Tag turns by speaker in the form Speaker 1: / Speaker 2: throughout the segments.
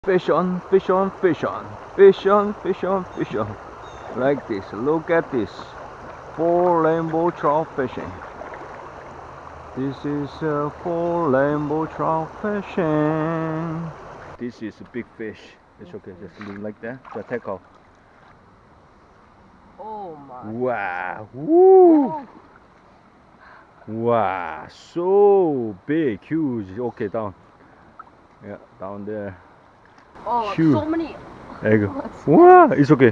Speaker 1: Fish on, fish on, fish on, fish on, fish on, fish on. Like this. Look at this. 4 rainbow trout fishing. This is 4 rainbow trout fishing. This is a big fish. It's okay, just leave like that. Just take off.
Speaker 2: Oh my.
Speaker 1: Wow. Woo. Wow. So big, huge. Okay, down. Yeah, down there.
Speaker 2: Oh,
Speaker 1: Huge.
Speaker 2: so many.
Speaker 1: Egg. Wow, it's okay.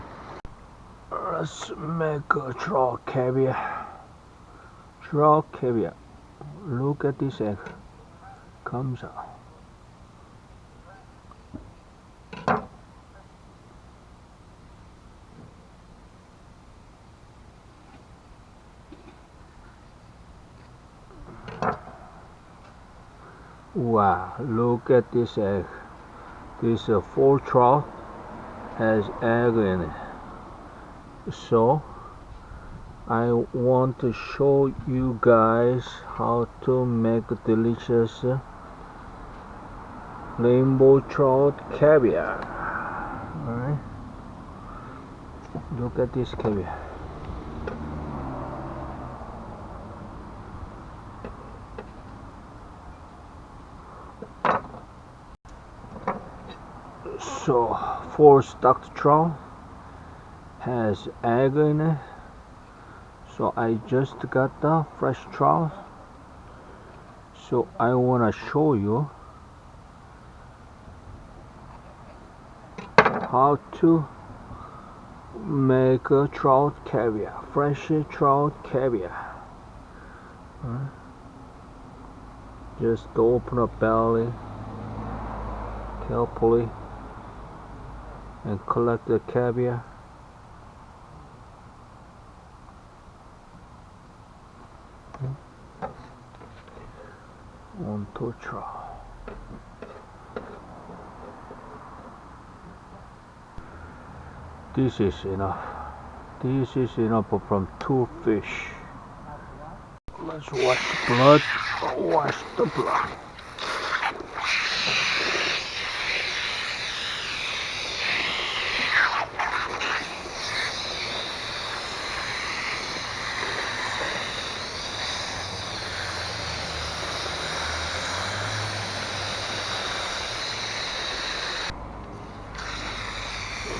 Speaker 1: Let's make a trout caviar. Trout caviar. Look at this egg. Comes out. Wow, look at this egg. This 4 trout has egg in it. So I want to show you guys how to make delicious rainbow trout caviar. Alright, look at this caviar. So 4 stocked trout has egg in it. So I just got the fresh trout. So I wanna show you how to make a trout caviar, fresh trout caviar. Just open the belly carefully and collect the caviar. Onto trout. This is enough. This is enough from 2 fish. Let's wash the blood. Wash the blood.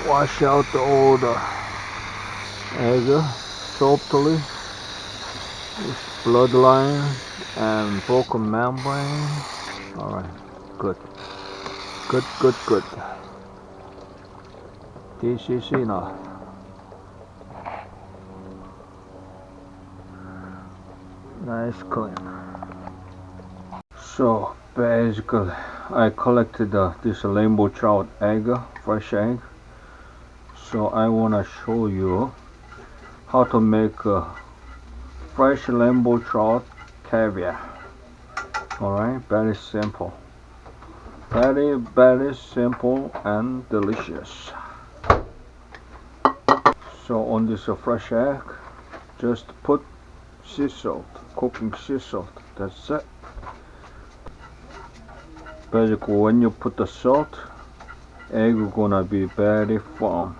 Speaker 1: Wash out all the egg softly, this bloodline and broken membrane. Alright, good. Good, good, good. This is enough. Nice clean. So basically I collected this rainbow trout egg, fresh egg. So I wanna show you how to make fresh rainbow trout caviar. Alright, very simple. Very, very simple and delicious. So on this fresh egg, just put sea salt, cooking sea salt. That's it. Basically, when you put the salt, egg gonna be very firm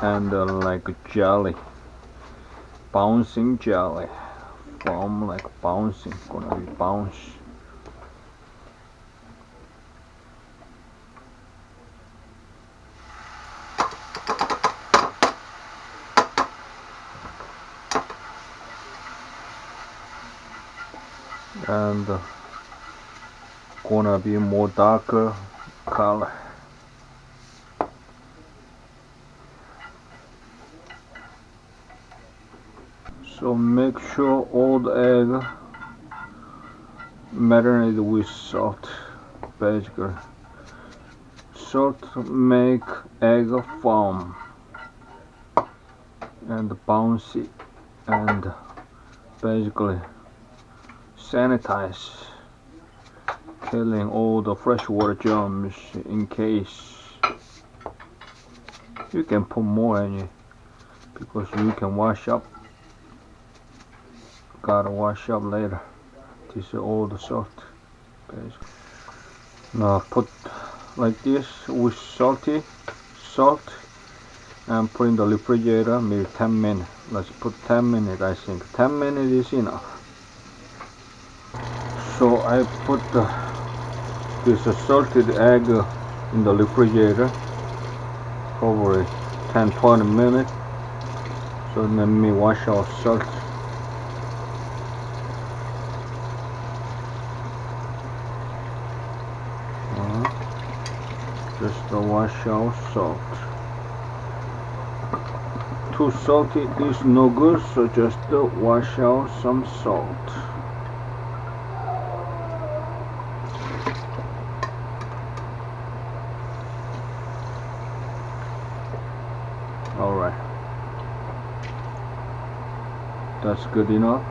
Speaker 1: and like jelly, bouncing jelly, firm like bouncing, gonna be bounce. And gonna be more darker color. So make sure all the egg marinate with salt. Basically, salt make egg firm and bouncy and basically sanitize, killing all the freshwater germs. In case you can put more in it because you can wash up. Gotta wash up later. This is all the salt. Basically. Now put like this with salt and put in the refrigerator maybe 10 minutes. Let's put 10 minutes. I think 10 minutes is enough. So I put this salted egg in the refrigerator over 10-20 minutes. So let me wash out salt. Just wash out salt. Too salty is no good, so just wash out some salt. Alright, that's good enough.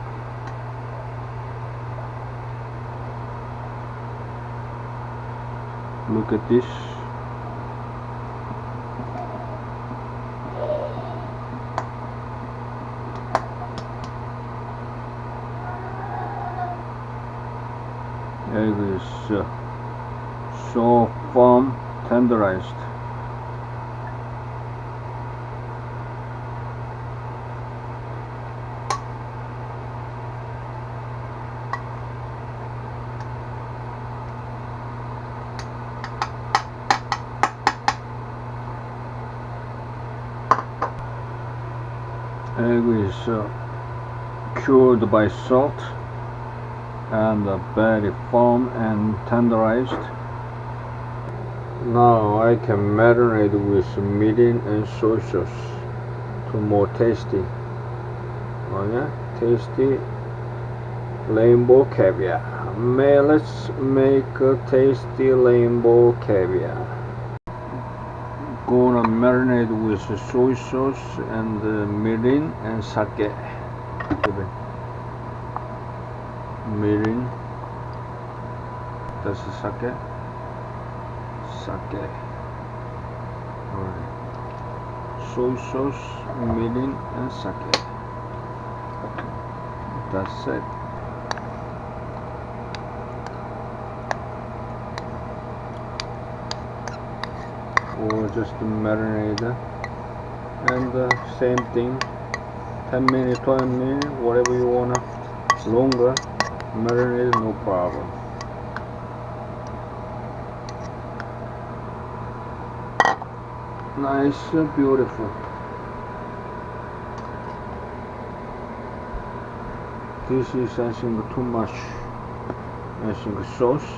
Speaker 1: Look at this. Egg is so firm, tenderized. Egg is cured by salt and very firm and tenderized. Now I can marinate with mirin and soy sauce to more tasty. Oh yeah, tasty rainbow caviar. Let's make a tasty rainbow caviar. Gonna marinate with soy sauce and mirin and sake. Mirin, that's sake. Alright. Soy sauce, mirin and sake. That's it. Or just marinate and same thing, 10 minutes, 20 minutes, whatever you wanna, longer marinate, no problem. Nice and beautiful. This is, I think, too much. I think sauce.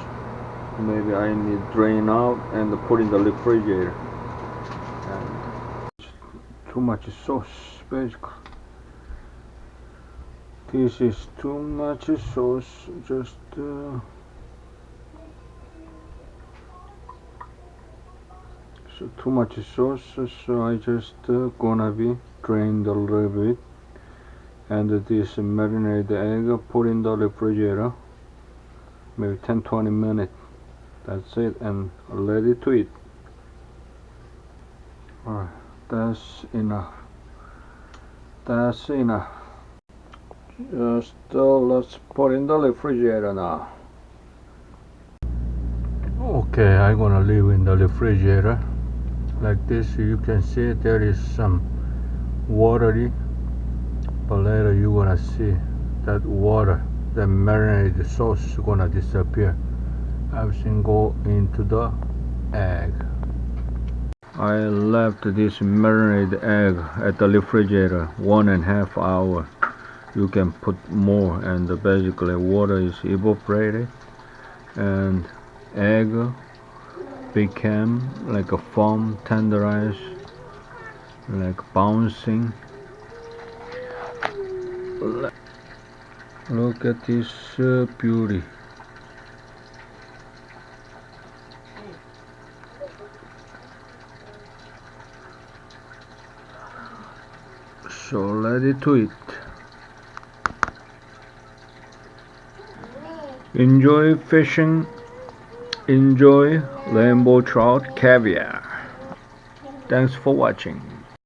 Speaker 1: Maybe I need drain out and put in the refrigerator. And too much sauce, basically. This is too much sauce. Just so too much sauce. So I just gonna be drained a little bit, and this marinated egg put in the refrigerator, maybe 10-20 minutes. That's it, and ready to eat. Alright, that's enough. That's enough. Just let's put in the refrigerator now. Okay, I'm gonna leave in the refrigerator like this. You can see there is some watery, but later you're gonna see that water, the marinated sauce is gonna disappear. Everything go into the egg. I left this marinated egg at the refrigerator 1.5 hours. You can put more, and basically water is evaporated and egg became like a foam, tenderized, like bouncing. Look at this beauty. So ready to eat. Enjoy fishing, enjoy rainbow trout caviar. Thanks for watching.